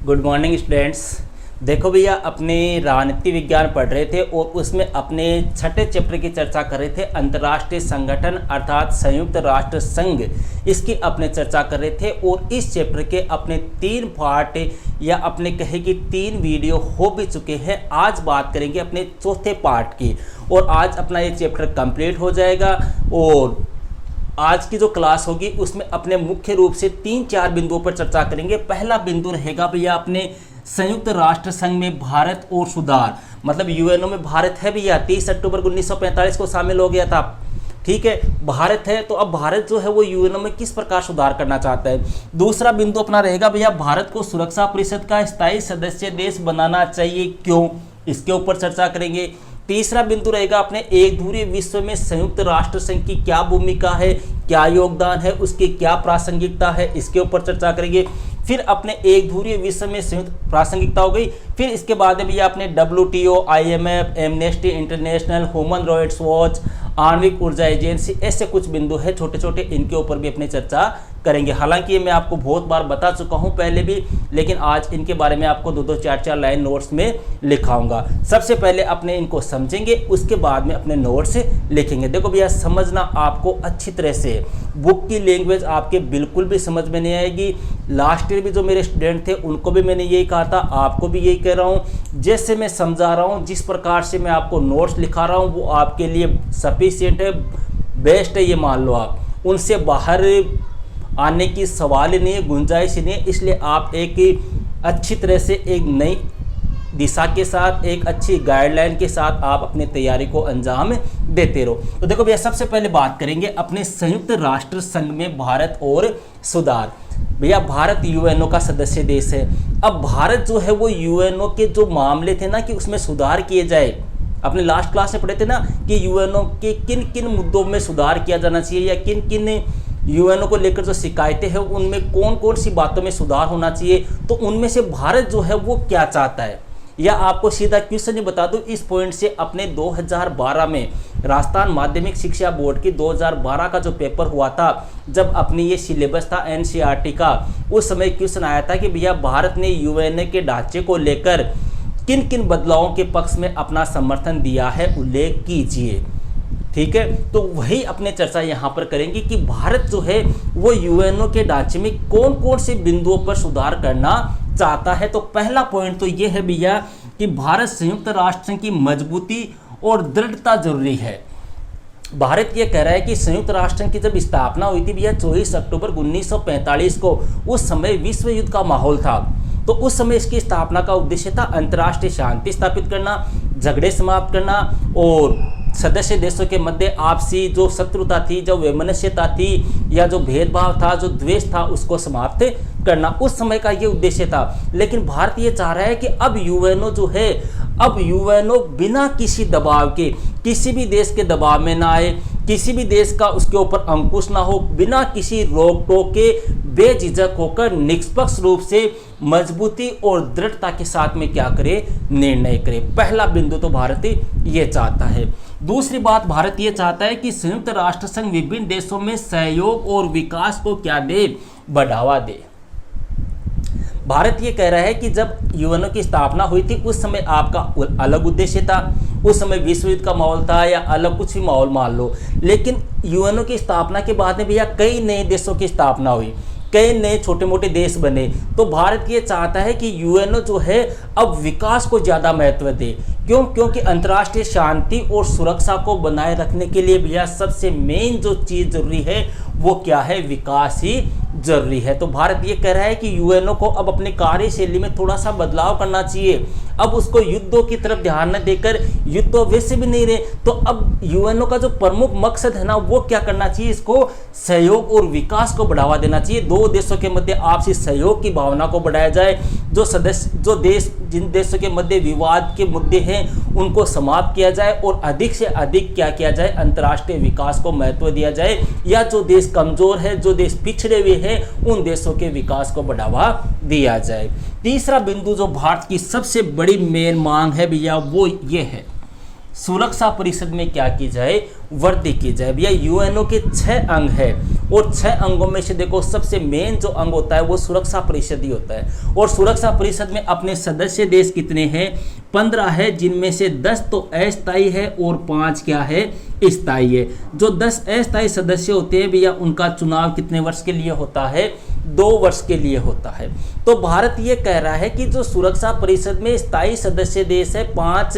Good morning students. देखो भैया, अपने राजनीति विज्ञान पढ़ रहे थे और उसमें अपने छठे चैप्टर की चर्चा कर रहे थे। अंतर्राष्ट्रीय संगठन अर्थात संयुक्त राष्ट्र संघ, इसकी अपने चर्चा कर रहे थे। और इस चैप्टर के अपने 3 पार्ट या अपने कहे कि 3 वीडियो हो भी चुके हैं। आज बात करेंगे अपने चौथे पार्ट की और आज अपना ये चैप्टर कंप्लीट हो जाएगा। और आज की जो क्लास होगी उसमें अपने मुख्य रूप से 3-4 बिंदुओं पर चर्चा करेंगे। पहला बिंदु रहेगा भैया अपने संयुक्त राष्ट्र संघ में भारत और सुधार, मतलब यूएनओ में भारत है भैया। 30 अक्टूबर 1945 को शामिल हो गया था, ठीक है। भारत है तो अब भारत जो है वो यूएनओ में किस प्रकार सुधार करना चाहता है। दूसरा बिंदु अपना रहेगा भैया भारत को सुरक्षा परिषद का स्थायी सदस्य देश बनाना चाहिए, क्यों, इसके ऊपर चर्चा करेंगे। तीसरा बिंदु रहेगा अपने एक ध्रुवीय विश्व में संयुक्त राष्ट्र संघ की क्या भूमिका है, क्या योगदान है, उसकी क्या प्रासंगिकता है, इसके ऊपर चर्चा करेंगे। फिर अपने एक ध्रुवीय विश्व में संयुक्त प्रासंगिकता हो गई। फिर इसके बाद भी अपने WTO, IMF, amnesty international, human rights watch, आणविक ऊर्जा एजेंसी, ऐसे कुछ बिंदु है छोटे छोटे, इनके ऊपर भी अपनी चर्चा करेंगे। हालांकि ये मैं आपको बहुत बार बता चुका हूं पहले भी, लेकिन आज इनके बारे में आपको 2-2, 4-4 लाइन नोट्स में लिखाऊंगा। सबसे पहले अपने इनको समझेंगे, उसके बाद में अपने नोट्स लिखेंगे। देखो भैया, समझना आपको अच्छी तरह से, बुक की लैंग्वेज आपके बिल्कुल भी समझ में नहीं आएगी। लास्ट ईयर भी जो मेरे स्टूडेंट थे उनको भी मैंने यही कहा था, आपको भी यही कह रहा हूँ। जैसे मैं समझा रहा हूँ, जिस प्रकार से मैं आपको नोट्स लिखा रहा हूँ, वो आपके लिए सफिशिएंट है, बेस्ट है, ये मान लो। आप उनसे बाहर आने की सवाल ही नहीं है, गुंजाइश ही नहीं है। इसलिए आप एक अच्छी तरह से एक नई दिशा के साथ, एक अच्छी गाइडलाइन के साथ आप अपनी तैयारी को अंजाम देते रहो। तो देखो भैया, सबसे पहले बात करेंगे अपने संयुक्त राष्ट्र संघ में भारत और सुधार। भैया, भारत यूएनओ का सदस्य देश है। अब भारत जो है वो यूएनओ के जो मामले थे ना कि उसमें सुधार किए जाए, अपने लास्ट क्लास में पढ़े थे ना कि यूएनओ के किन किन मुद्दों में सुधार किया जाना चाहिए या किन किन यूएनओ को लेकर जो शिकायतें हैं उनमें कौन कौन सी बातों में सुधार होना चाहिए। तो उनमें से भारत जो है वो क्या चाहता है, या आपको सीधा क्वेश्चन ही बता दूं, इस पॉइंट से अपने 2012 में राजस्थान माध्यमिक शिक्षा बोर्ड की 2012 का जो पेपर हुआ था, जब अपनी ये सिलेबस था एनसीईआरटी का, उस समय क्वेश्चन आया था कि भैया भारत ने यूएनओ के ढांचे को लेकर किन किन बदलावों के पक्ष में अपना समर्थन दिया है, उल्लेख कीजिए। ठीक है, तो वही अपने चर्चा यहाँ पर करेंगे कि भारत जो है वो यूएनओ के ढांचे में कौन कौन से बिंदुओं पर सुधार करना चाहता है। तो पहला पॉइंट तो ये है भैया कि भारत संयुक्त राष्ट्र संघ की मजबूती और दृढ़ता जरूरी है। भारत ये कह रहा है कि संयुक्त राष्ट्र संघ की जब स्थापना हुई थी भैया 24 अक्टूबर 1945 को, उस समय विश्व युद्ध का माहौल था। तो उस समय इसकी स्थापना का उद्देश्य था अंतर्राष्ट्रीय शांति स्थापित करना, झगड़े समाप्त करना और सदस्य देशों के मध्य आपसी जो शत्रुता थी, जो वैमनस्यता थी या जो भेदभाव था, जो द्वेष था, उसको समाप्त करना। उस समय का ये उद्देश्य था। लेकिन भारत ये चाह रहा है कि अब यूएनओ जो है, अब यूएनओ बिना किसी दबाव के, किसी भी देश के दबाव में ना आए, किसी भी देश का उसके ऊपर अंकुश ना हो, बिना किसी रोक टोक के बेझिझक होकर निष्पक्ष रूप से मजबूती और दृढ़ता के साथ में क्या करे, निर्णय करे। पहला बिंदु तो भारत ये चाहता है। दूसरी बात, भारत ये चाहता है कि संयुक्त राष्ट्र संघ विभिन्न देशों में सहयोग और विकास को क्या दे, बढ़ावा दे। भारत ये कह रहा है कि जब यूएनओ की स्थापना हुई थी उस समय आपका अलग उद्देश्य था, उस समय विश्व युद्ध का माहौल था या अलग कुछ भी माहौल मान लो। लेकिन यूएनओ की स्थापना के बाद में भैया कई नए देशों की स्थापना हुई, कई नए छोटे मोटे देश बने। तो भारत ये चाहता है कि यूएनओ जो है अब विकास को ज़्यादा महत्व दे। क्यों? क्योंकि अंतर्राष्ट्रीय शांति और सुरक्षा को बनाए रखने के लिए भैया सबसे मेन जो चीज़ जरूरी है वो क्या है, विकास ही जरूरी है। तो भारत ये कह रहा है कि यूएनओ को अब अपनी कार्यशैली में थोड़ा सा बदलाव करना चाहिए। अब उसको युद्धों की तरफ ध्यान न देकर, युद्ध तो वैसे भी नहीं रहे, तो अब यूएनओ का जो प्रमुख मकसद है ना वो क्या करना चाहिए, इसको सहयोग और विकास को बढ़ावा देना चाहिए। दो देशों के मध्य आपसी सहयोग की भावना को बढ़ाया जाए, जो देश जिन देशों के मध्य विवाद के मुद्दे हैं उनको समाप्त किया जाए और अधिक से अधिक क्या किया जाए, अंतर्राष्ट्रीय विकास को महत्व दिया जाए, या जो देश कमजोर है, जो देश पिछड़े हुए हैं, उन देशों के विकास को बढ़ावा दिया जाए। तीसरा बिंदु जो भारत की सबसे बड़ी मेन मांग है भैया वो ये है, सुरक्षा परिषद में क्या की जाए, वृद्धि की जाए। भैया यूएनओ के 6 अंग है और 6 अंगों में से देखो सबसे मेन जो अंग होता है वो सुरक्षा परिषद ही होता है। और सुरक्षा परिषद में अपने सदस्य देश कितने हैं? 15 है, जिनमें से 10 तो अस्थायी है और 5 क्या है? स्थायी है। जो 10 अस्थायी सदस्य होते हैं भैया, उनका चुनाव कितने वर्ष के लिए होता है? 2 वर्ष के लिए होता है। तो भारत ये कह रहा है कि जो सुरक्षा परिषद में स्थायी सदस्य देश है 5,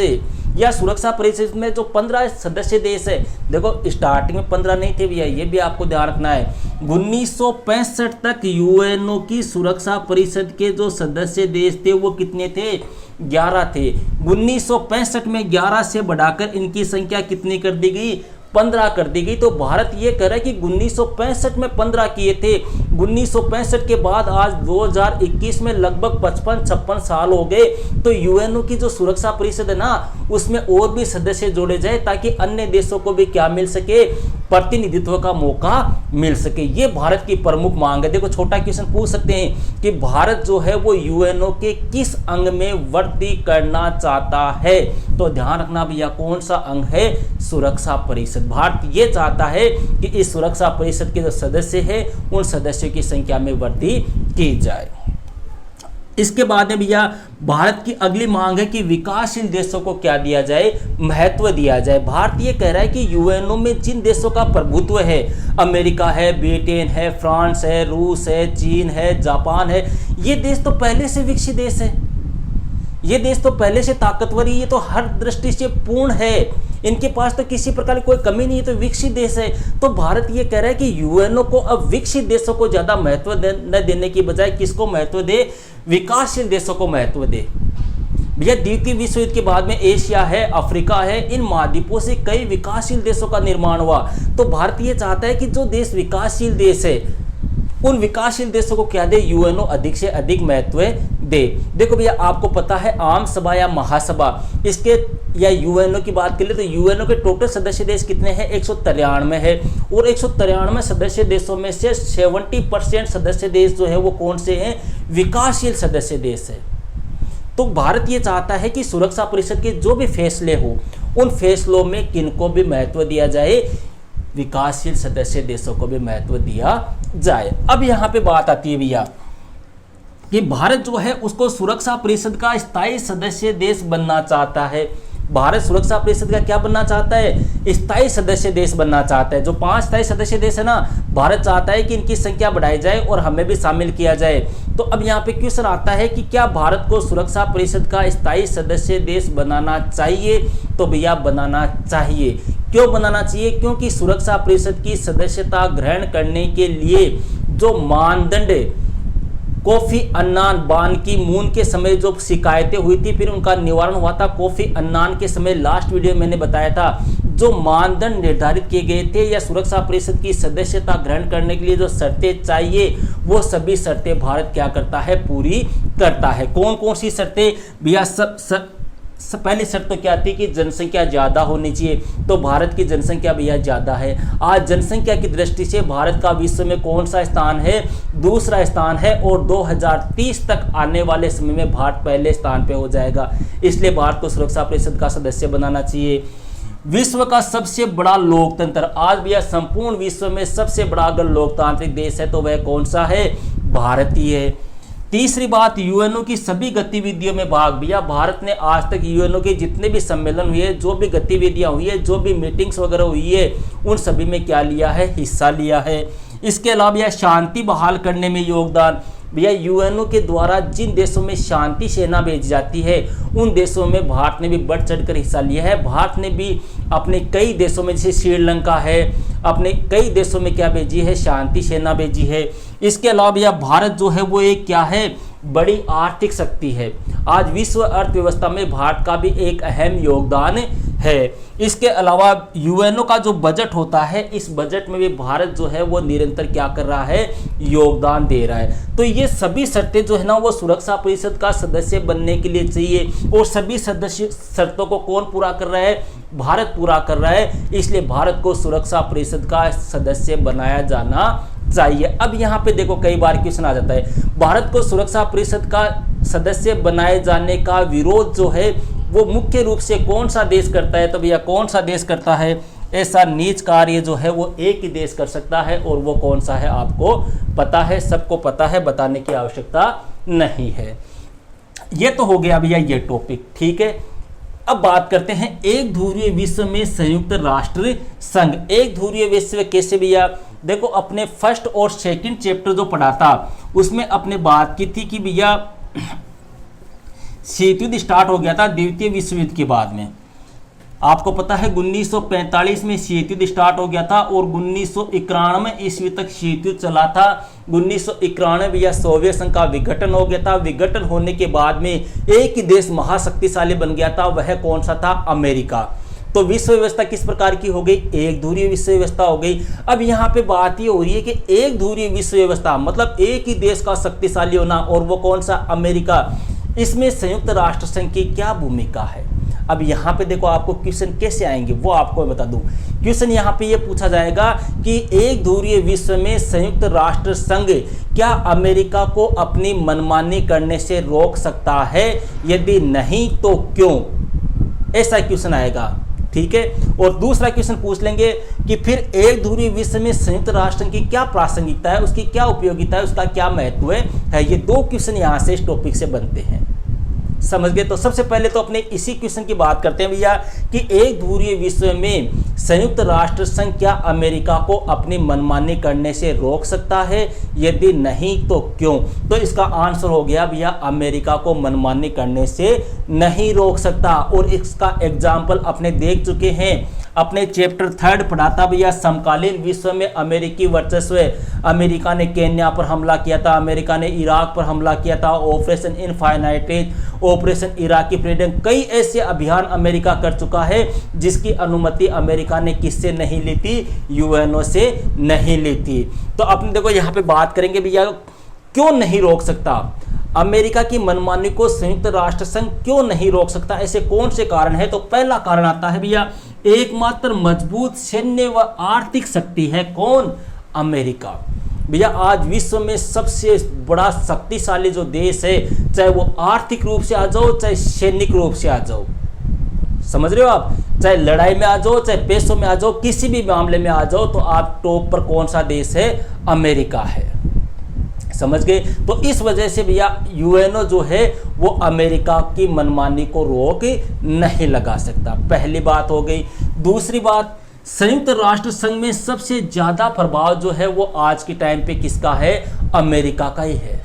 या सुरक्षा परिषद में जो 15 सदस्य देश है, देखो स्टार्टिंग में 15 नहीं थे भैया, ये भी आपको ध्यान रखना है। 1965 तक यूएनओ की सुरक्षा परिषद के जो सदस्य देश थे वो कितने थे? 11 थे। 1965 में 11 से बढ़ाकर इनकी संख्या कितनी कर दी गई? 15 कर दी गई। तो भारत ये कह रहा है कि 1965 में 15 किए थे, 1965 के बाद आज 2021 में लगभग 55-56 साल हो गए। तो यूएनओ की जो सुरक्षा परिषद है ना, उसमें और भी सदस्य जोड़े जाए ताकि अन्य देशों को भी क्या मिल सके? प्रतिनिधित्व का मौका मिल सके। ये भारत की प्रमुख मांग है। देखो छोटा क्वेश्चन पूछ सकते हैं कि भारत जो है वो यूएनओ के किस अंग में वृद्धि करना चाहता है? तो ध्यान रखना भैया, कौन सा अंग है? सुरक्षा परिषद। भारत ये चाहता है कि इस सुरक्षा परिषद के जो सदस्य हैं उन सदस्यों की संख्या में वृद्धि की जाए। इसके बाद में भैया भारत की अगली मांग है कि विकासशील देशों को क्या दिया जाए? महत्व दिया जाए। भारत ये कह रहा है कि यूएनओ में जिन देशों का प्रभुत्व है, अमेरिका है, ब्रिटेन है, फ्रांस है, रूस है, चीन है, जापान है, ये देश तो पहले से विकसित देश है, ये देश तो पहले से ताकतवर ही, ये तो हर दृष्टि से पूर्ण है, इनके पास तो किसी प्रकार की कोई कमी नहीं है, तो विकसित देश है। तो भारत ये कह रहा है कि यूएनओ को अब विकसित देशों को ज्यादा महत्व न देने की बजाय किसको महत्व दे? विकासशील देशों को महत्व दे। भैया द्वितीय विश्व युद्ध के बाद में एशिया है, अफ्रीका है, इन महाद्वीपों से कई विकासशील देशों का निर्माण हुआ। तो भारत ये चाहता है कि जो देश विकासशील देश है उन विकासशील देशों को क्या दे? यूएनओ अधिक से अधिक महत्व दे। देखो भैया आपको पता है आम सभा या महासभा, इसके या यूएनओ की बात करें तो यूएनओ के टोटल सदस्य देश कितने हैं? 193 है। और 193 सदस्य देशों में से 70% सदस्य देश जो है वो कौन से हैं? विकासशील सदस्य देश है। तो भारत ये चाहता है कि सुरक्षा परिषद के जो भी फैसले हो उन फैसलों में किनको भी महत्व दिया जाए? विकासशील सदस्य देशों को भी महत्व दिया जाए। अब यहाँ पे बात आती है भैया कि भारत जो है उसको सुरक्षा परिषद का स्थायी सदस्य देश बनना चाहता है। भारत सुरक्षा परिषद का क्या बनना चाहता है? स्थायी सदस्य देश बनना चाहता है। जो 5 स्थायी सदस्य देश है ना, भारत चाहता है कि इनकी संख्या बढ़ाई जाए और हमें भी शामिल किया जाए। तो अब यहाँ पे क्वेश्चन आता है कि क्या भारत को सुरक्षा परिषद का स्थायी सदस्य देश बनाना चाहिए? तो भैया बनाना चाहिए। क्यों बनाना चाहिए? क्योंकि सुरक्षा परिषद की सदस्यता ग्रहण करने के लिए जो मानदंड कोफी अन्नान बान की मून के समय जो शिकायतें हुई थी फिर उनका निवारण हुआ था कोफी अन्नान के समय, लास्ट वीडियो में मैंने बताया था, जो मानदंड निर्धारित किए गए थे या सुरक्षा परिषद की सदस्यता ग्रहण करने के लिए जो शर्तें चाहिए वो सभी शर्तें भारत क्या करता है? पूरी करता है। कौन कौन सी शर्तें भैया? पहली शर्त तो क्या थी कि जनसंख्या ज़्यादा होनी चाहिए। तो भारत की जनसंख्या भैया ज़्यादा है। आज जनसंख्या की दृष्टि से भारत का विश्व में कौन सा स्थान है? दूसरा स्थान है। और 2030 तक आने वाले समय में भारत पहले स्थान पे हो जाएगा। इसलिए भारत को सुरक्षा परिषद का सदस्य बनाना चाहिए। विश्व का सबसे बड़ा लोकतंत्र, आज भैया संपूर्ण विश्व में सबसे बड़ा अगर लोकतांत्रिक देश है तो वह कौन सा है? भारत ही है। तीसरी बात, यूएनओ की सभी गतिविधियों में भाग। भैया भारत ने आज तक यूएनओ के जितने भी सम्मेलन हुए, जो भी गतिविधियां हुई है, जो भी मीटिंग्स वगैरह हुई है, उन सभी में क्या लिया है? हिस्सा लिया है। इसके अलावा यह शांति बहाल करने में योगदान। भैया यूएनओ के द्वारा जिन देशों में शांति सेना भेजी जाती है उन देशों में भारत ने भी बढ़ चढ़कर हिस्सा लिया है। भारत ने भी अपने कई देशों में, जैसे श्रीलंका है, अपने कई देशों में क्या भेजी है? शांति सेना भेजी है। इसके अलावा भैया भारत जो है वो एक क्या है? बड़ी आर्थिक शक्ति है। आज विश्व अर्थव्यवस्था में भारत का भी एक अहम योगदान है। इसके अलावा यूएनओ का जो बजट होता है, इस बजट में भी भारत जो है वो निरंतर क्या कर रहा है? योगदान दे रहा है। तो ये सभी शर्तें जो है ना वो सुरक्षा परिषद का सदस्य बनने के लिए चाहिए। और सभी सदस्य शर्तों को कौन पूरा कर रहा है? भारत पूरा कर रहा है। इसलिए भारत को सुरक्षा परिषद का सदस्य बनाया जाना चाहिए। अब यहाँ पे देखो कई बार क्वेश्चन आ जाता है, भारत को सुरक्षा परिषद का सदस्य बनाए जाने का विरोध जो है वो मुख्य रूप से कौन सा देश करता है? तो भैया कौन सा देश करता है? ऐसा नीच कार्य जो है वो एक ही देश कर सकता है, और वो कौन सा है आपको पता है, सबको पता है, बताने की आवश्यकता नहीं है। ये तो हो गया भैया ये टॉपिक, ठीक है। अब बात करते हैं एक ध्रुवीय विश्व में संयुक्त राष्ट्र संघ। एक ध्रुवीय विश्व कैसे भैया, देखो अपने फर्स्ट और सेकंड चैप्टर जो पढ़ा था उसमें अपने बात की थी कि भैया शीत युद्ध स्टार्ट हो गया था द्वितीय विश्व युद्ध के बाद में। आपको पता है 1945 में शीत युद्ध स्टार्ट हो गया था और 1991 ईस्वी तक शीत युद्ध चला था। 1991 भैया सोवियत संघ का विघटन हो गया था। विघटन होने के बाद में एक ही देश महाशक्तिशाली बन गया था, वह कौन सा था, अमेरिका। तो विश्व व्यवस्था किस प्रकार की हो गई, एक ध्रुवीय विश्व व्यवस्था हो गई। अब यहाँ पे बात ये हो रही है कि एक ध्रुवीय विश्व व्यवस्था मतलब एक ही देश का शक्तिशाली होना, और वो कौन सा, अमेरिका। इसमें संयुक्त राष्ट्र संघ की क्या भूमिका है। अब यहाँ पे देखो आपको क्वेश्चन कैसे आएंगे वो आपको बता दूं। क्वेश्चन यहाँ पे ये पूछा जाएगा कि एक ध्रुवीय विश्व में संयुक्त राष्ट्र संघ क्या अमेरिका को अपनी मनमानी करने से रोक सकता है, यदि नहीं तो क्यों, ऐसा क्वेश्चन आएगा, ठीक है। और दूसरा क्वेश्चन पूछ लेंगे कि फिर एक ध्रुवीय विश्व में संयुक्त राष्ट्र संघ की क्या प्रासंगिकता है, उसकी क्या उपयोगिता है, उसका क्या महत्व है। ये दो क्वेश्चन यहाँ से इस टॉपिक से बनते हैं, समझ गए। तो सबसे पहले तो अपने इसी क्वेश्चन की बात करते हैं भैया कि एक ध्रुवीय विश्व में संयुक्त राष्ट्र संघ क्या अमेरिका को अपनी मनमानी करने से रोक सकता है, यदि नहीं तो क्यों। तो इसका आंसर हो गया भैया अमेरिका को मनमानी करने से नहीं रोक सकता। और इसका एग्जाम्पल अपने देख चुके हैं, अपने चैप्टर 3 पढ़ाता भैया समकालीन विश्व में अमेरिकी वर्चस्व। अमेरिका ने केन्या पर हमला किया था, अमेरिका ने इराक पर हमला किया था, operation infinite, operation Iraqi freedom, कई ऐसे अभियान अमेरिका कर चुका है जिसकी अनुमति अमेरिका ने किससे नहीं ली थी, यूएनओ से नहीं ली थी। तो अपने देखो यहाँ पे बात करेंगे भैया क्यों नहीं रोक सकता अमेरिका की मनमानी को संयुक्त राष्ट्र संघ क्यों नहीं रोक सकता, ऐसे कौन से कारण है। तो पहला कारण आता है भैया एकमात्र मजबूत सैन्य व आर्थिक शक्ति है, कौन, अमेरिका। भैया आज विश्व में सबसे बड़ा शक्तिशाली जो देश है, चाहे वो आर्थिक रूप से आ जाओ चाहे सैनिक रूप से आ जाओ, समझ रहे हो आप, चाहे लड़ाई में आ जाओ चाहे पैसों में आ जाओ, किसी भी मामले में आ जाओ, तो आप टॉप पर कौन सा देश है, अमेरिका है, समझ गए। तो इस वजह से भैया यूएनओ जो है वो अमेरिका की मनमानी को रोक नहीं लगा सकता, पहली बात हो गई। दूसरी बात, संयुक्त राष्ट्र संघ में सबसे ज्यादा प्रभाव जो है वो आज के टाइम पे किसका है, अमेरिका का ही है।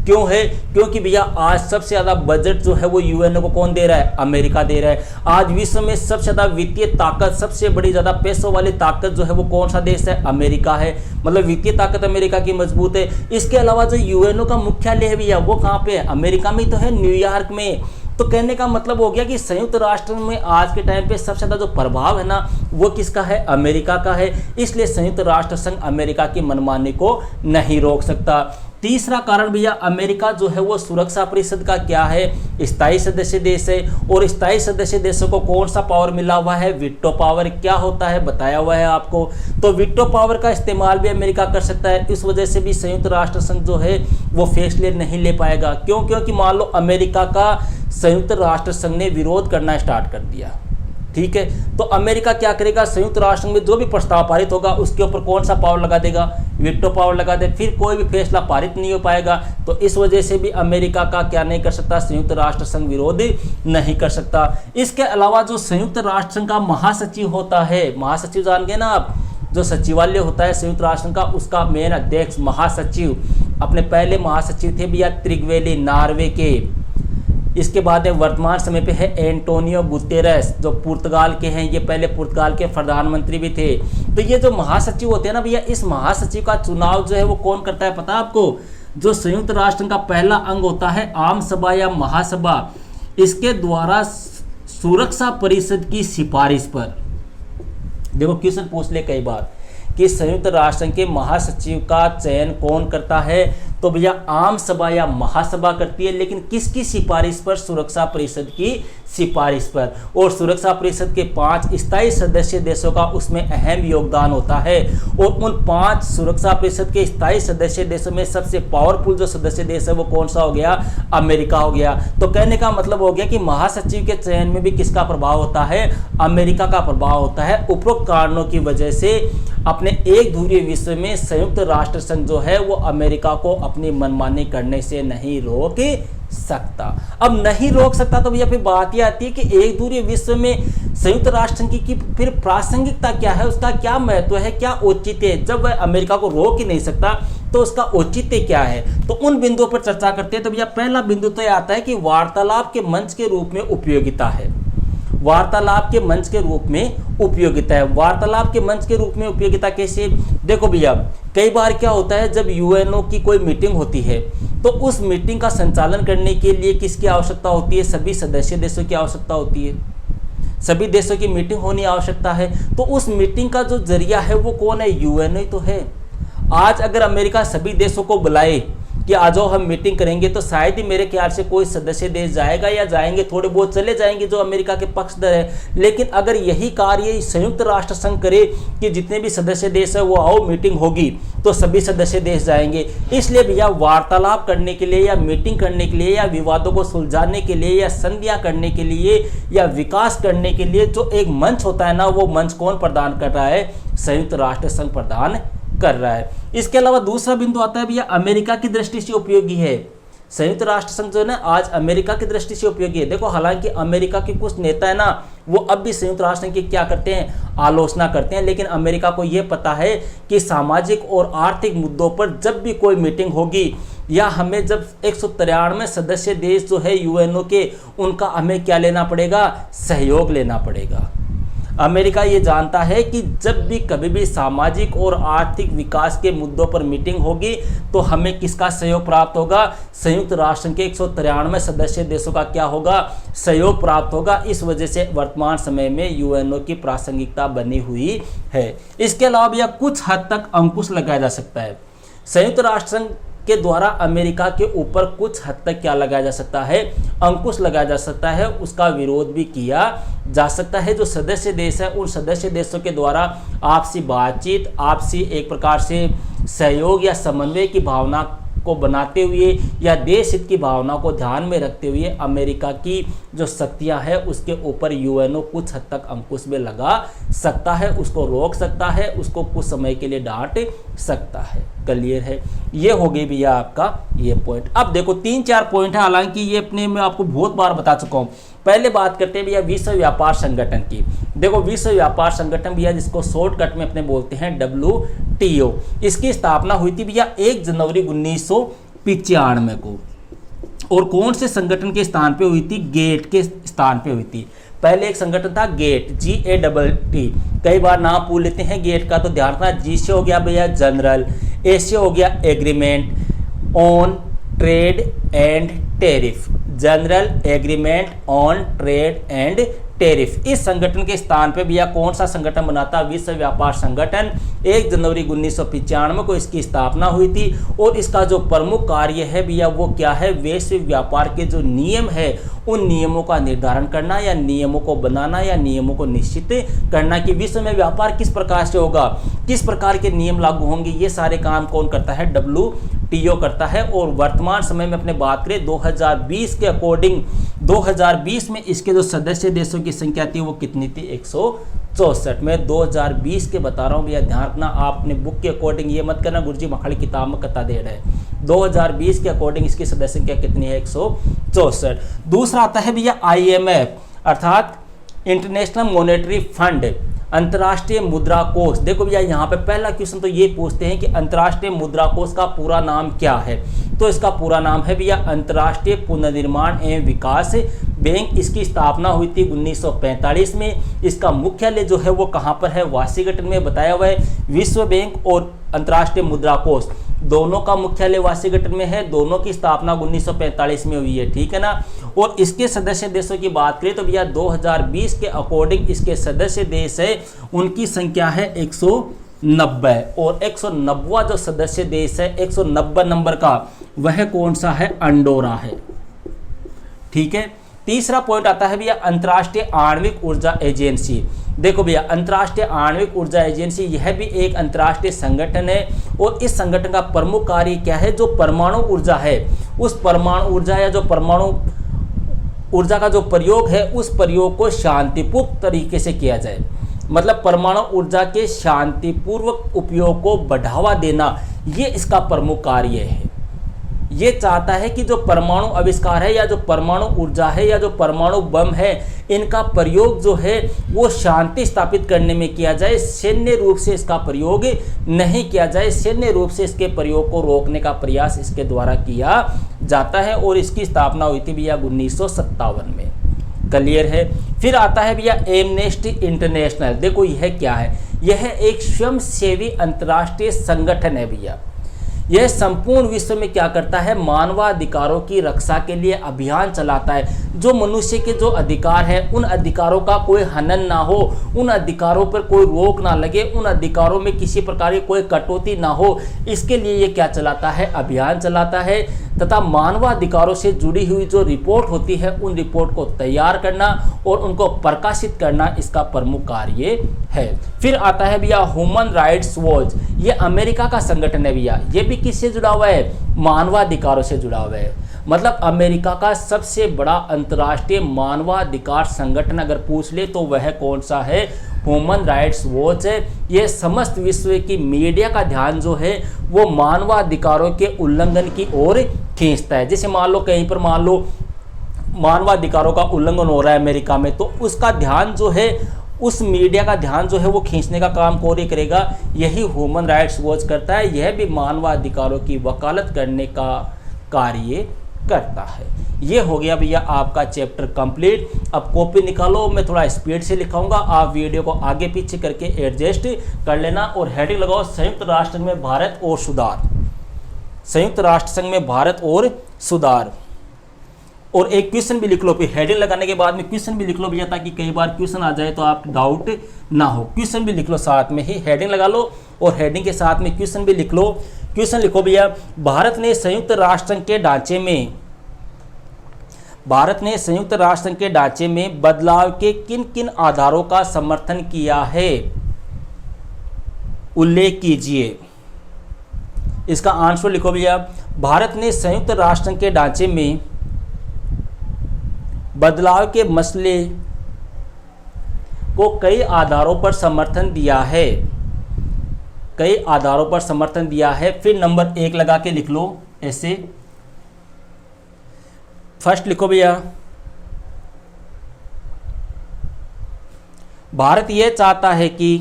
क्यों है, क्योंकि भैया आज सबसे ज्यादा बजट जो है वो यूएनओ को कौन दे रहा है, अमेरिका दे रहा है। आज विश्व में सबसे ज्यादा वित्तीय ताकत, सबसे बड़ी ज्यादा पैसों वाली ताकत जो है वो कौन सा देश है, अमेरिका है। मतलब वित्तीय ताकत अमेरिका की मजबूत है। इसके अलावा जो यूएनओ का मुख्यालय है भैया वो कहाँ पे है, अमेरिका में तो है, न्यूयॉर्क में। तो कहने का मतलब हो गया कि संयुक्त राष्ट्र में आज के टाइम पे सबसे ज्यादा जो प्रभाव है ना वो किसका है, अमेरिका का है। इसलिए संयुक्त राष्ट्र संघ अमेरिका की मनमानी को नहीं रोक सकता। तीसरा कारण भैया अमेरिका जो है वो सुरक्षा परिषद का क्या है, स्थायी सदस्य देश है। और स्थायी सदस्य देशों को कौन सा पावर मिला हुआ है, वीटो पावर। क्या होता है बताया हुआ है आपको। तो वीटो पावर का इस्तेमाल भी अमेरिका कर सकता है। इस वजह से भी संयुक्त राष्ट्र संघ जो है वो फैसले नहीं ले पाएगा। क्यों, क्योंकि मान लो अमेरिका का संयुक्त राष्ट्र संघ ने विरोध करना स्टार्ट कर दिया, ठीक है, तो अमेरिका क्या करेगा, संयुक्त राष्ट्र में जो भी प्रस्ताव पारित होगा उसके ऊपर कौन सा पावर लगा देगा, वीटो पावर लगा दे, फिर कोई भी फैसला पारित नहीं हो पाएगा। तो इस वजह से भी अमेरिका का क्या नहीं कर सकता, संयुक्त राष्ट्र संघ विरोध नहीं कर सकता। इसके अलावा जो संयुक्त राष्ट्र संघ का महासचिव होता है, महासचिव जान गए ना आप, जो सचिवालय होता है संयुक्त राष्ट्र संघ का, उसका मेन अध्यक्ष महासचिव, अपने पहले महासचिव थे भैया त्रिगवेली नॉर्वे के। इसके बाद वर्तमान समय पे है एंटोनियो गुतेरेस जो पुर्तगाल के हैं, ये पहले पुर्तगाल के प्रधानमंत्री भी थे। तो ये जो महासचिव होते हैं ना भैया, इस महासचिव का चुनाव जो है वो कौन करता है पता है आपको, जो संयुक्त राष्ट्र का पहला अंग होता है आम सभा या महासभा, इसके द्वारा सुरक्षा परिषद की सिफारिश पर। देखो क्वेश्चन पूछ ले कई बार कि संयुक्त राष्ट्र के महासचिव का चयन कौन करता है, तो भैया आम सभा या महासभा करती है, लेकिन किसकी सिफारिश पर, सुरक्षा परिषद की सिफारिश पर, और सुरक्षा परिषद के 5 स्थायी सदस्य देशों का उसमें अहम योगदान होता है। और उन 5 सुरक्षा परिषद के स्थायी सदस्य देशों में सबसे पावरफुल जो सदस्य देश है वो कौन सा हो गया? अमेरिका हो गया। तो कहने का मतलब हो गया कि महासचिव के चयन में भी किसका प्रभाव होता है? अमेरिका का प्रभाव होता है। उपरोक्त कारणों की वजह से अपने एक ध्रुवीय विश्व में संयुक्त राष्ट्र संघ जो है वो अमेरिका को अपनी मनमानी करने से नहीं रोक सकता। अब नहीं रोक सकता तो भैया फिर बात यह आती है कि एक ध्रुवीय विश्व में संयुक्त राष्ट्र संघ की फिर प्रासंगिकता क्या है, उसका क्या महत्व है, क्या औचित्य है? जब वह अमेरिका को रोक ही नहीं सकता तो उसका औचित्य क्या है? तो उन बिंदुओं पर चर्चा करते हैं। तो भैया पहला बिंदु तो यह आता है कि वार्तालाप के मंच के रूप में उपयोगिता है। वार्तालाप के मंच के रूप में उपयोगिता है। वार्तालाप के मंच के रूप में उपयोगिता कैसे? देखो भैया, कई बार क्या होता है, जब यूएनओ की कोई मीटिंग होती है तो उस मीटिंग का संचालन करने के लिए किसकी आवश्यकता होती है? सभी सदस्य देशों की आवश्यकता होती है। सभी देशों की मीटिंग होनी आवश्यकता है। तो उस मीटिंग का जो जरिया है वो कौन है? यूएनओ ही तो है। आज अगर अमेरिका सभी देशों को बुलाए कि आ जाओ हम मीटिंग करेंगे, तो शायद ही मेरे ख्याल से कोई सदस्य देश जाएगा, या जाएंगे थोड़े बहुत चले जाएंगे जो अमेरिका के पक्षधर है। लेकिन अगर यही कार्य संयुक्त राष्ट्र संघ करे कि जितने भी सदस्य देश है वो आओ मीटिंग होगी, तो सभी सदस्य देश जाएंगे। इसलिए भैया वार्तालाप करने के लिए या मीटिंग करने के लिए या विवादों को सुलझाने के लिए या संधियां करने के लिए या विकास करने के लिए जो एक मंच होता है ना, वो मंच कौन प्रदान कर रहा है? संयुक्त राष्ट्र संघ प्रदान कर रहा है। इसके अलावा दूसरा बिंदु आता है भैया अमेरिका की दृष्टि से उपयोगी है। संयुक्त राष्ट्र संघ जो है ना आज अमेरिका की दृष्टि से उपयोगी है। देखो, हालांकि अमेरिका के कुछ नेता है ना वो अब भी संयुक्त राष्ट्र संघ की क्या करते हैं? आलोचना करते हैं। लेकिन अमेरिका को यह पता है कि सामाजिक और आर्थिक मुद्दों पर जब भी कोई मीटिंग होगी या हमें जब 193 सदस्य देश जो है यूएनओ के, उनका हमें क्या लेना पड़ेगा? सहयोग लेना पड़ेगा। अमेरिका ये जानता है कि जब भी कभी भी सामाजिक और आर्थिक विकास के मुद्दों पर मीटिंग होगी तो हमें किसका सहयोग प्राप्त होगा? संयुक्त राष्ट्र संघ के 193 सदस्य देशों का क्या होगा? सहयोग प्राप्त होगा। इस वजह से वर्तमान समय में यूएनओ की प्रासंगिकता बनी हुई है। इसके अलावा भैया कुछ हद तक अंकुश लगाया जा सकता है। संयुक्त राष्ट्र संघ के द्वारा अमेरिका के ऊपर कुछ हद तक क्या लगाया जा सकता है? अंकुश लगाया जा सकता है। उसका विरोध भी किया जा सकता है। जो सदस्य देश है उन सदस्य देशों के द्वारा आपसी बातचीत, आपसी एक प्रकार से सहयोग या समन्वय की भावना को बनाते हुए या देश हित की भावना को ध्यान में रखते हुए अमेरिका की जो शक्तियां हैं उसके ऊपर यूएनओ कुछ हद तक अंकुश में लगा सकता है, उसको रोक सकता है, उसको कुछ समय के लिए डांट सकता है। क्लियर है? ये हो गई भैया आपका ये पॉइंट। अब देखो 3-4 पॉइंट है, हालांकि ये अपने में आपको बहुत बार बता चुका हूँ। पहले बात करते हैं भैया विश्व व्यापार संगठन की। देखो विश्व व्यापार संगठन भैया जिसको शॉर्टकट में अपने बोलते हैं WTO, इसकी स्थापना हुई थी भैया 1 जनवरी 1995 को। और कौन से संगठन के स्थान पे हुई थी? गेट के स्थान पे हुई थी। पहले एक संगठन था गेट, GATT। कई बार नाम पूछ लेते हैं गेट का, तो ध्यान रखना। जी से हो गया भैया जनरल, ए से हो गया agreement on trade and tariff, general agreement on trade and tariff. इस संगठन के स्थान पे भैया कौन सा संगठन बना था? विश्व व्यापार संगठन। 1 जनवरी 1995 को इसकी स्थापना हुई थी। और इसका जो प्रमुख कार्य है भैया वो क्या है? वैश्विक व्यापार के जो नियम है उन नियमों का निर्धारण करना या नियमों को बनाना या नियमों को निश्चित करना कि विश्व में व्यापार किस प्रकार से होगा, किस प्रकार के नियम लागू होंगे। ये सारे काम कौन करता है? WTO करता है। और वर्तमान समय में अपने बात करें 2020 के अकॉर्डिंग, 2020 में इसके जो सदस्य देशों की संख्या थी वो कितनी थी? 164। मैं 2020 के बता रहा हूँ भैया, ध्यान रखना। आप अपने बुक के अकॉर्डिंग ये मत करना गुरुजी मखाड़ी किताब में कता दे रहे हैं। 2020 के अकॉर्डिंग इसकी सदस्य संख्या कितनी है? 164। दूसरा आता है भैया IMF अर्थात इंटरनेशनल मॉनेटरी फंड, अंतर्राष्ट्रीय मुद्रा कोष। देखो भैया यहाँ पे पहला क्वेश्चन तो ये पूछते हैं कि अंतर्राष्ट्रीय मुद्रा कोष का पूरा नाम क्या है? तो इसका पूरा नाम है भैया अंतर्राष्ट्रीय पुनर्निर्माण एवं विकास बैंक। इसकी स्थापना हुई थी 1945 में। इसका मुख्यालय जो है वो कहाँ पर है? वाशिंगटन में बताया हुआ है। विश्व बैंक और अंतर्राष्ट्रीय मुद्रा कोष दोनों का मुख्यालय वाशिंगटन में है। दोनों की स्थापना 1945 में हुई है, ठीक है ना। और इसके सदस्य देशों की बात करें तो भैया 2020 के अकॉर्डिंग इसके सदस्य देश है उनकी संख्या है 190। और 190वां जो सदस्य देश है 190 नंबर का, वह कौन सा है? अंडोरा है, ठीक है। तीसरा पॉइंट आता है भैया अंतर्राष्ट्रीय आणविक ऊर्जा एजेंसी। देखो भैया अंतर्राष्ट्रीय आणविक ऊर्जा एजेंसी यह भी एक अंतर्राष्ट्रीय संगठन है और इस संगठन का प्रमुख कार्य क्या है, जो परमाणु ऊर्जा है उस परमाणु ऊर्जा या जो परमाणु ऊर्जा का जो प्रयोग है उस प्रयोग को शांतिपूर्ण तरीके से किया जाए। मतलब परमाणु ऊर्जा के शांतिपूर्वक उपयोग को बढ़ावा देना, ये इसका प्रमुख कार्य है। ये चाहता है कि जो परमाणु आविष्कार है या जो परमाणु ऊर्जा है या जो परमाणु बम है, इनका प्रयोग जो है वो शांति स्थापित करने में किया जाए, सैन्य रूप से इसका प्रयोग नहीं किया जाए। सैन्य रूप से इसके प्रयोग को रोकने का प्रयास इसके द्वारा किया जाता है और इसकी स्थापना हुई थी भैया 1957 में। क्लियर है। फिर आता है भैया एमनेस्टी इंटरनेशनल। देखो यह क्या है, यह एक स्वयंसेवी अंतर्राष्ट्रीय संगठन है भैया। यह संपूर्ण विश्व में क्या करता है, मानवाधिकारों की रक्षा के लिए अभियान चलाता है। जो मनुष्य के जो अधिकार है उन अधिकारों का कोई हनन ना हो, उन अधिकारों पर कोई रोक ना लगे, उन अधिकारों में किसी प्रकार की कोई कटौती ना हो, इसके लिए ये क्या चलाता है, अभियान चलाता है। तथा मानवाधिकारों से जुड़ी हुई जो रिपोर्ट होती है उन रिपोर्ट को तैयार करना और उनको प्रकाशित करना इसका प्रमुख कार्य है। फिर आता है भैया ह्यूमन राइट्स वॉच। ये अमेरिका का संगठन है भैया। ये भी किससे जुड़ा हुआ है, मानवाधिकारों से जुड़ा हुआ है। मतलब अमेरिका का सबसे बड़ा अंतर्राष्ट्रीय मानवाधिकार संगठन अगर पूछ ले तो वह कौन सा है, ह्यूमन राइट्स वॉच है। ये समस्त विश्व की मीडिया का ध्यान जो है वो मानवाधिकारों के उल्लंघन की ओर खींचता है। जैसे मान लो कहीं पर मान लो मानवाधिकारों का उल्लंघन हो रहा है अमेरिका में, तो उसका ध्यान जो है, उस मीडिया का ध्यान जो है वो खींचने का काम कौन करेगा, यही ह्यूमन राइट्स वॉच करता है। यह भी मानवाधिकारों की वकालत करने का कार्य करता है। ये हो गया भैया आपका चैप्टर कंप्लीट। अब कॉपी निकालो, मैं थोड़ा स्पीड से लिखाऊंगा, आप वीडियो को आगे पीछे करके एडजस्ट कर लेना। और हेडिंग लगाओ संयुक्त राष्ट्र संघ में भारत और सुधार, संयुक्त राष्ट्र संघ में भारत और सुधार। और एक क्वेश्चन भी लिख लो, फिर हेडिंग लगाने के बाद में क्वेश्चन भी लिख लो भैया, ताकि कई बार क्वेश्चन आ जाए तो आप डाउट ना हो। क्वेश्चन भी लिख लो साथ में ही, हेडिंग लगा लो और हेडिंग के साथ में क्वेश्चन भी लिख लो। क्वेश्चन लिखो भैया, भारत ने संयुक्त राष्ट्र संघ के ढांचे में, भारत ने संयुक्त राष्ट्र संघ के ढांचे में बदलाव के किन किन आधारों का समर्थन किया है, उल्लेख कीजिए। इसका आंसर लिखो भैया, भारत ने संयुक्त राष्ट्र संघ के ढांचे में बदलाव के मसले को कई आधारों पर समर्थन दिया है, कई आधारों पर समर्थन दिया है। फिर नंबर 1 लगा के लिख लो ऐसे। फर्स्ट लिखो भैया, भारत यह चाहता है कि,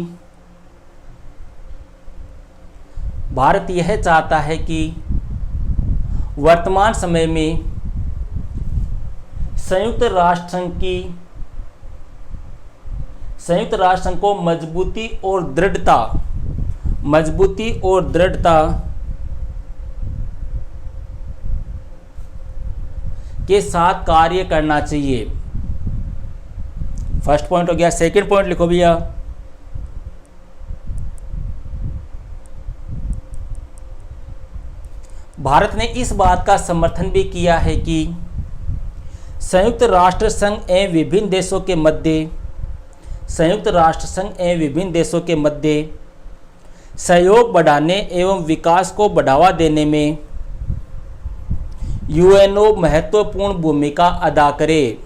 भारत यह चाहता है कि वर्तमान समय में संयुक्त राष्ट्र संघ की, संयुक्त राष्ट्र संघ को मजबूती और दृढ़ता, मजबूती और दृढ़ता के साथ कार्य करना चाहिए। फर्स्ट पॉइंट हो गया। सेकंड पॉइंट लिखो भैया, भारत ने इस बात का समर्थन भी किया है कि संयुक्त राष्ट्र संघ एवं विभिन्न देशों के मध्य, संयुक्त राष्ट्र संघ एवं विभिन्न देशों के मध्य सहयोग बढ़ाने एवं विकास को बढ़ावा देने में यूएनओ महत्वपूर्ण भूमिका अदा करे।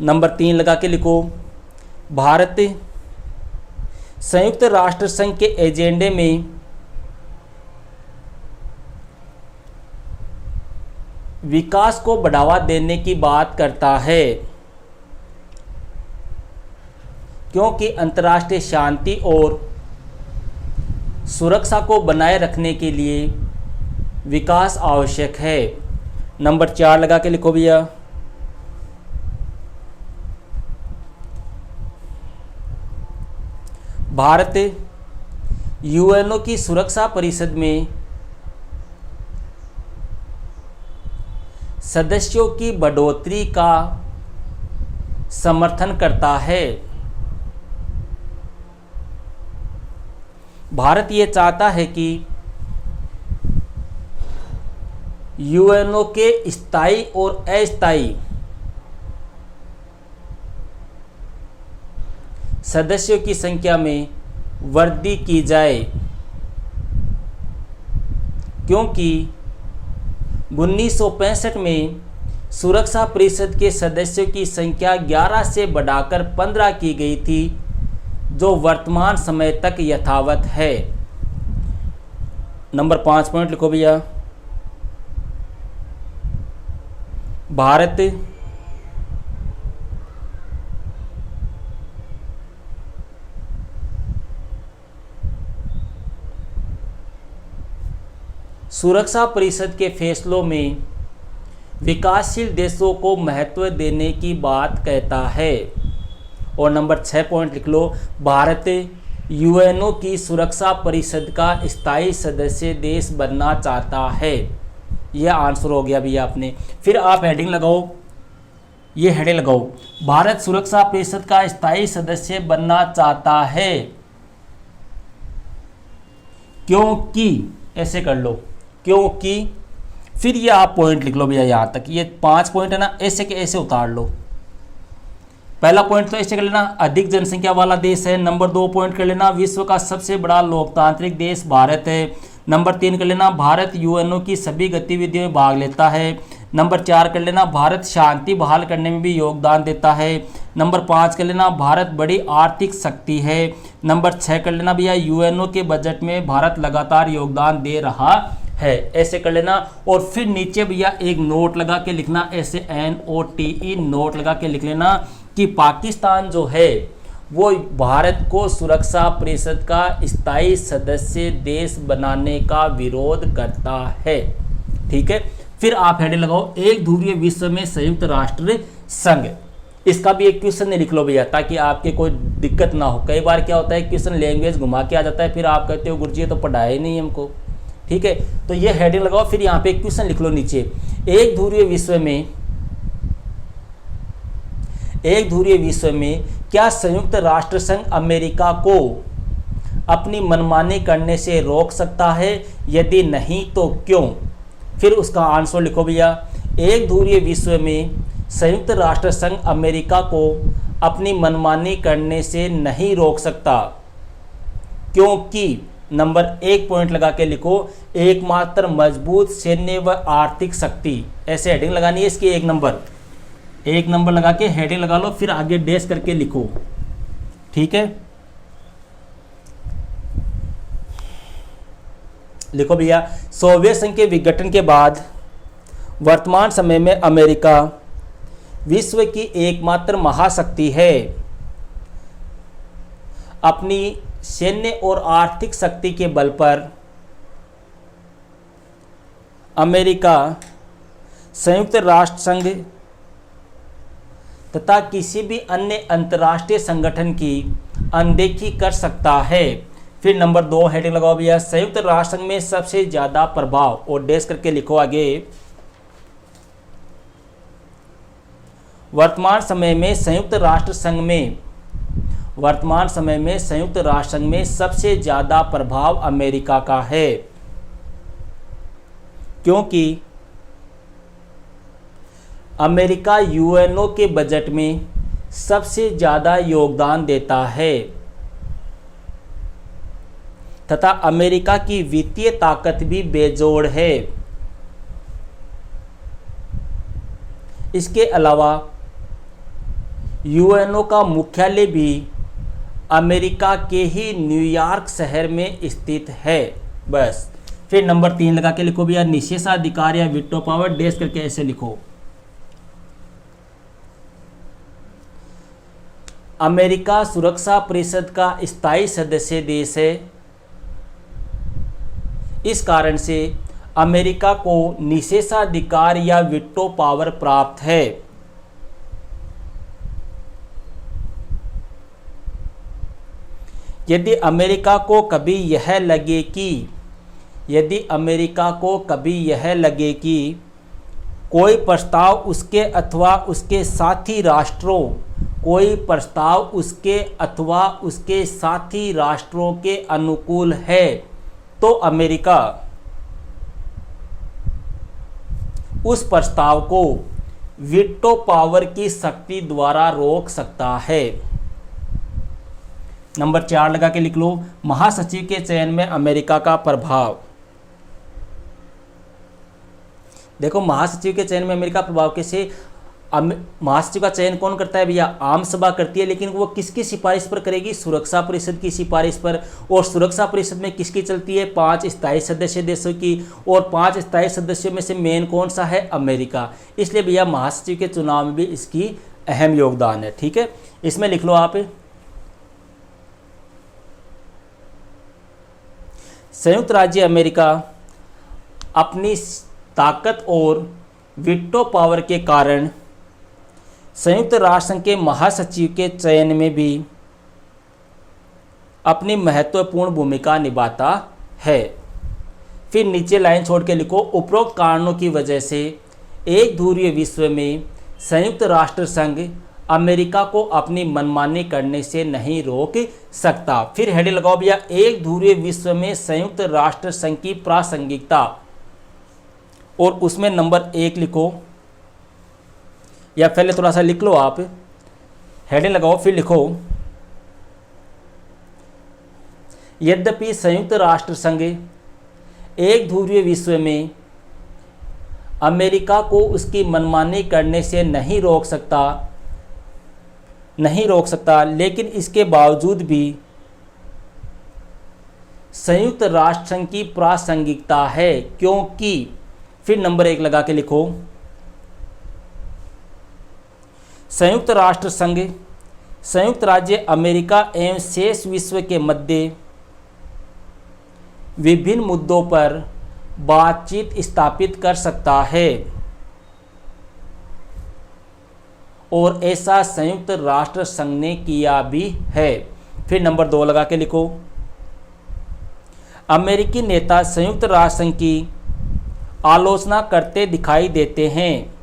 नंबर 3 लगा के लिखो, भारत संयुक्त राष्ट्र संघ के एजेंडे में विकास को बढ़ावा देने की बात करता है, क्योंकि अंतर्राष्ट्रीय शांति और सुरक्षा को बनाए रखने के लिए विकास आवश्यक है। नंबर 4 लगा के लिखो भैया, भारत यूएनओ की सुरक्षा परिषद में सदस्यों की बढ़ोतरी का समर्थन करता है। भारत ये चाहता है कि यूएनओ के स्थायी और अस्थायी सदस्यों की संख्या में वृद्धि की जाए, क्योंकि 1965 में सुरक्षा परिषद के सदस्यों की संख्या 11 से बढ़ाकर 15 की गई थी, जो वर्तमान समय तक यथावत है। नंबर 5 पॉइंट लिखो भैया। भारत सुरक्षा परिषद के फैसलों में विकासशील देशों को महत्व देने की बात कहता है। और नंबर 6 पॉइंट लिख लो, भारत यूएनओ की सुरक्षा परिषद का स्थायी सदस्य देश बनना चाहता है। यह आंसर हो गया भैया आपने। फिर आप हेडिंग लगाओ, ये हेडिंग लगाओ, भारत सुरक्षा परिषद का स्थायी सदस्य बनना चाहता है क्योंकि, ऐसे कर लो, क्योंकि। फिर ये आप पॉइंट लिख लो भैया यहाँ तक, ये 5 पॉइंट है ना, ऐसे के ऐसे उतार लो। पहला पॉइंट तो ऐसे कर लेना, अधिक जनसंख्या वाला देश है। नंबर 2 पॉइंट कर लेना, विश्व का सबसे बड़ा लोकतांत्रिक देश भारत है। नंबर 3 कर लेना, भारत यूएनओ की सभी गतिविधियों में भाग लेता है। नंबर 4 कर लेना, भारत शांति बहाल करने में भी योगदान देता है। नंबर 5 कर लेना, भारत बड़ी आर्थिक शक्ति है। नंबर 6 कर लेना भैया, यूएनओ के बजट में भारत लगातार योगदान दे रहा है। ऐसे कर लेना। और फिर नीचे भैया एक नोट लगा के लिखना, ऐसे NOTE नोट लगा के लिख लेना कि पाकिस्तान जो है वो भारत को सुरक्षा परिषद का स्थायी सदस्य देश बनाने का विरोध करता है। ठीक है। फिर आप हेडिंग लगाओ, एक ध्रुवीय विश्व में संयुक्त राष्ट्र संघ। इसका भी एक क्वेश्चन लिख लो भैया, ताकि आपके कोई दिक्कत ना हो। कई बार क्या होता है, क्वेश्चन लैंग्वेज घुमा के आ जाता है, फिर आप कहते हो गुरुजी ये तो पढ़ाया ही नहीं हमको। ठीक है, तो ये हेडिंग लगाओ। फिर यहाँ पे एक क्वेश्चन लिख लो नीचे, एक ध्रुवीय विश्व में क्या संयुक्त राष्ट्र संघ अमेरिका को अपनी मनमानी करने से रोक सकता है? यदि नहीं तो क्यों? फिर उसका आंसर लिखो भैया, एक ध्रुवीय विश्व में संयुक्त राष्ट्र संघ अमेरिका को अपनी मनमानी करने से नहीं रोक सकता, क्योंकि नंबर 1 पॉइंट लगा के लिखो, एकमात्र मजबूत सैन्य व आर्थिक शक्ति। ऐसे हेडिंग लगानी है इसकी, एक नंबर लगा के हेडिंग लगा लो, फिर आगे डैश करके लिखो। ठीक है, लिखो भैया, सोवियत संघ के विघटन के बाद वर्तमान समय में अमेरिका विश्व की एकमात्र महाशक्ति है। अपनी सैन्य और आर्थिक शक्ति के बल पर अमेरिका संयुक्त राष्ट्र संघ तथा किसी भी अन्य अंतर्राष्ट्रीय संगठन की अनदेखी कर सकता है। फिर नंबर 2 हेडिंग लगाओ भैया, संयुक्त राष्ट्र संघ में सबसे ज्यादा प्रभाव, और डैश करके लिखो आगे, वर्तमान समय में संयुक्त राष्ट्र संघ में सबसे ज्यादा प्रभाव अमेरिका का है, क्योंकि अमेरिका यूएनओ के बजट में सबसे ज्यादा योगदान देता है तथा अमेरिका की वित्तीय ताकत भी बेजोड़ है। इसके अलावा यूएनओ का मुख्यालय भी अमेरिका के ही न्यूयॉर्क शहर में स्थित है। बस। फिर नंबर 3 लगा के लिखो भैया, निषेधाधिकार या वीटो पावर, डैश करके ऐसे लिखो, अमेरिका सुरक्षा परिषद का स्थायी सदस्य देश है। इस कारण से अमेरिका को निषेधाधिकार या वीटो पावर प्राप्त है। यदि अमेरिका को कभी यह लगे कि कोई प्रस्ताव उसके अथवा उसके साथी राष्ट्रों के अनुकूल है, तो अमेरिका उस प्रस्ताव को वीटो पावर की शक्ति द्वारा रोक सकता है। नंबर 4 लगा के लिख लो, महासचिव के चयन में अमेरिका का प्रभाव। देखो महासचिव के चयन में अमेरिका प्रभाव कैसे, महासचिव का चयन कौन करता है भैया, आम सभा करती है, लेकिन वो किसकी सिफारिश पर करेगी, सुरक्षा परिषद की सिफारिश पर। और सुरक्षा परिषद में किसकी चलती है, 5 स्थायी सदस्य देशों की, और 5 स्थायी सदस्यों में से मेन कौन सा है, अमेरिका। इसलिए भैया महासचिव के चुनाव में भी इसकी अहम योगदान है। ठीक है, इसमें लिख लो आप, संयुक्त राज्य अमेरिका अपनी ताकत और वीटो पावर के कारण संयुक्त राष्ट्र संघ के महासचिव के चयन में भी अपनी महत्वपूर्ण भूमिका निभाता है। फिर नीचे लाइन छोड़ के लिखो, उपरोक्त कारणों की वजह से एक ध्रुवीय विश्व में संयुक्त राष्ट्र संघ अमेरिका को अपनी मनमानी करने से नहीं रोक सकता। फिर हेडिंग लगाओ भैया, एक ध्रुवीय विश्व में संयुक्त राष्ट्र संघ की प्रासंगिकता, और उसमें नंबर 1 लिखो, या पहले थोड़ा सा लिख लो आप, हेडिंग लगाओ फिर लिखो, यद्यपि संयुक्त राष्ट्र संघ एक ध्रुवीय विश्व में अमेरिका को उसकी मनमानी करने से नहीं रोक सकता, लेकिन इसके बावजूद भी संयुक्त राष्ट्र संघ की प्रासंगिकता है, क्योंकि फिर नंबर 1 लगा के लिखो, संयुक्त राष्ट्र संघ संयुक्त राज्य अमेरिका एवं शेष विश्व के मध्य विभिन्न मुद्दों पर बातचीत स्थापित कर सकता है, और ऐसा संयुक्त राष्ट्र संघ ने किया भी है। फिर नंबर 2 लगा के लिखो, अमेरिकी नेता संयुक्त राष्ट्र संघ की आलोचना करते दिखाई देते हैं,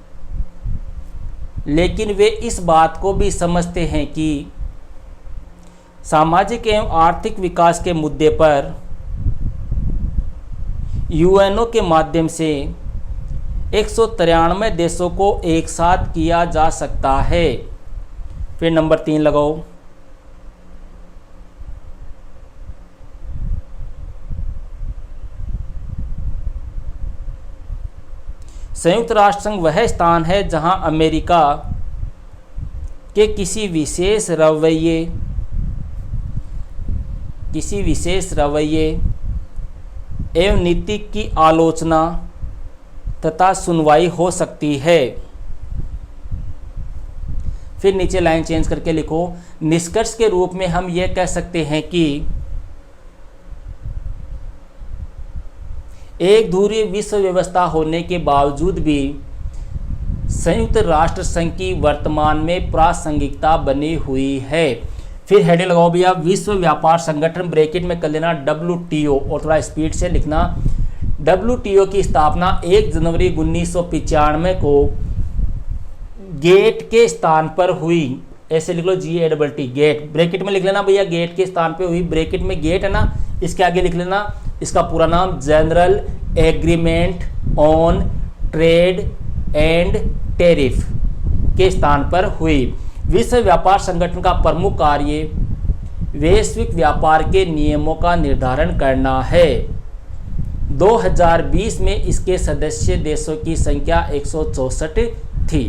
लेकिन वे इस बात को भी समझते हैं कि सामाजिक एवं आर्थिक विकास के मुद्दे पर यूएनओ के माध्यम से 193 देशों को एक साथ किया जा सकता है। फिर नंबर 3 लगाओ, संयुक्त राष्ट्र संघ वह स्थान है जहां अमेरिका के किसी विशेष रवैये एवं नीति की आलोचना तथा सुनवाई हो सकती है। फिर नीचे लाइन चेंज करके लिखो, निष्कर्ष के रूप में हम यह कह सकते हैं कि एक ध्रुवीय विश्व व्यवस्था होने के बावजूद भी संयुक्त राष्ट्र संघ की वर्तमान में प्रासंगिकता बनी हुई है। फिर हेडिंग लगाओ भैया, विश्व व्यापार संगठन ब्रैकेट में कर लेना WTO, और थोड़ा स्पीड से लिखना। WTO की स्थापना 1 जनवरी 1995 को गेट के स्थान पर हुई, ऐसे लिख लो GATT, गेट, ब्रैकेट में लिख लेना भैया, गेट के स्थान पे हुई। ब्रैकेट में गेट है ना, इसके आगे लिख लेना इसका पूरा नाम, general agreement on trade and tariff के स्थान पर हुई। विश्व व्यापार संगठन का प्रमुख कार्य वैश्विक व्यापार के नियमों का निर्धारण करना है। 2020 में इसके सदस्य देशों की संख्या 164 थी।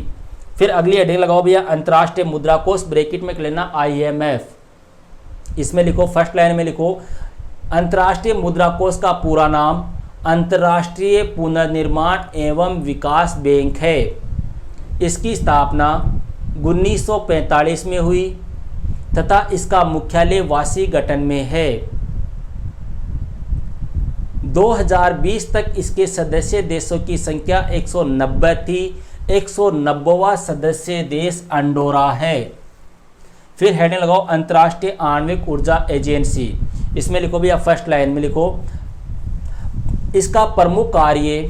फिर अगली हेडिंग लगाओ भैया, अंतर्राष्ट्रीय मुद्रा कोष, ब्रैकेट में लेना IMF। इसमें लिखो, फर्स्ट लाइन में लिखो, अंतर्राष्ट्रीय मुद्रा कोष का पूरा नाम अंतर्राष्ट्रीय पुनर्निर्माण एवं विकास बैंक है। इसकी स्थापना 1945 में हुई तथा इसका मुख्यालय वाशिंगटन में है। 2020 तक इसके सदस्य देशों की संख्या 190 थी। 190वां सदस्य देश अंडोरा है। फिर हेडिंग लगाओ, अंतर्राष्ट्रीय आणविक ऊर्जा एजेंसी। इसमें लिखो भैया, फर्स्ट लाइन में लिखो, इसका प्रमुख कार्य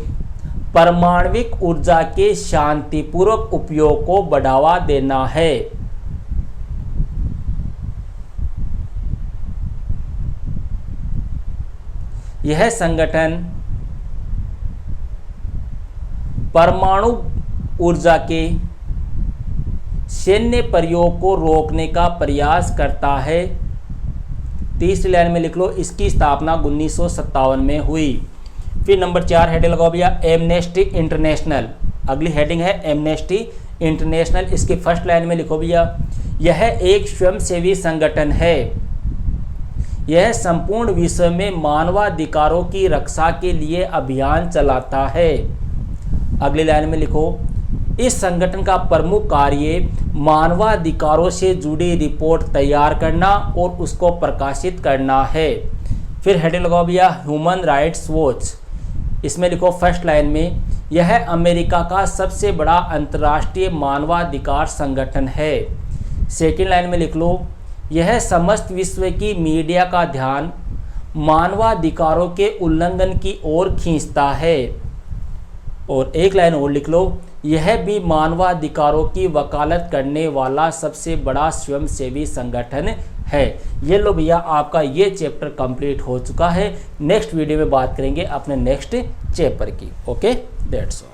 परमाणविक ऊर्जा के शांतिपूर्वक उपयोग को बढ़ावा देना है। यह संगठन परमाणु ऊर्जा के सैन्य प्रयोग को रोकने का प्रयास करता है। तीसरी लाइन में लिख लो, इसकी स्थापना 1957 में हुई। फिर नंबर 4 हेडिंग लगाओ भैया, एमनेस्टी इंटरनेशनल। अगली हेडिंग है एमनेस्टी इंटरनेशनल। इसकी फर्स्ट लाइन में लिखो भैया, यह एक स्वयंसेवी संगठन है। यह संपूर्ण विश्व में मानवाधिकारों की रक्षा के लिए अभियान चलाता है। अगली लाइन में लिखो, इस संगठन का प्रमुख कार्य मानवाधिकारों से जुड़ी रिपोर्ट तैयार करना और उसको प्रकाशित करना है। फिर हेडिंग लगाओ भैया, ह्यूमन राइट्स वॉच। इसमें लिखो फर्स्ट लाइन में, यह अमेरिका का सबसे बड़ा अंतर्राष्ट्रीय मानवाधिकार संगठन है। सेकेंड लाइन में लिख लो, यह समस्त विश्व की मीडिया का ध्यान मानवाधिकारों के उल्लंघन की ओर खींचता है। और एक लाइन और लिख लो, यह भी मानवाधिकारों की वकालत करने वाला सबसे बड़ा स्वयंसेवी संगठन है। ये लो भैया, आपका ये चैप्टर कंप्लीट हो चुका है। नेक्स्ट वीडियो में बात करेंगे अपने नेक्स्ट चैप्टर की। Okay, that's all.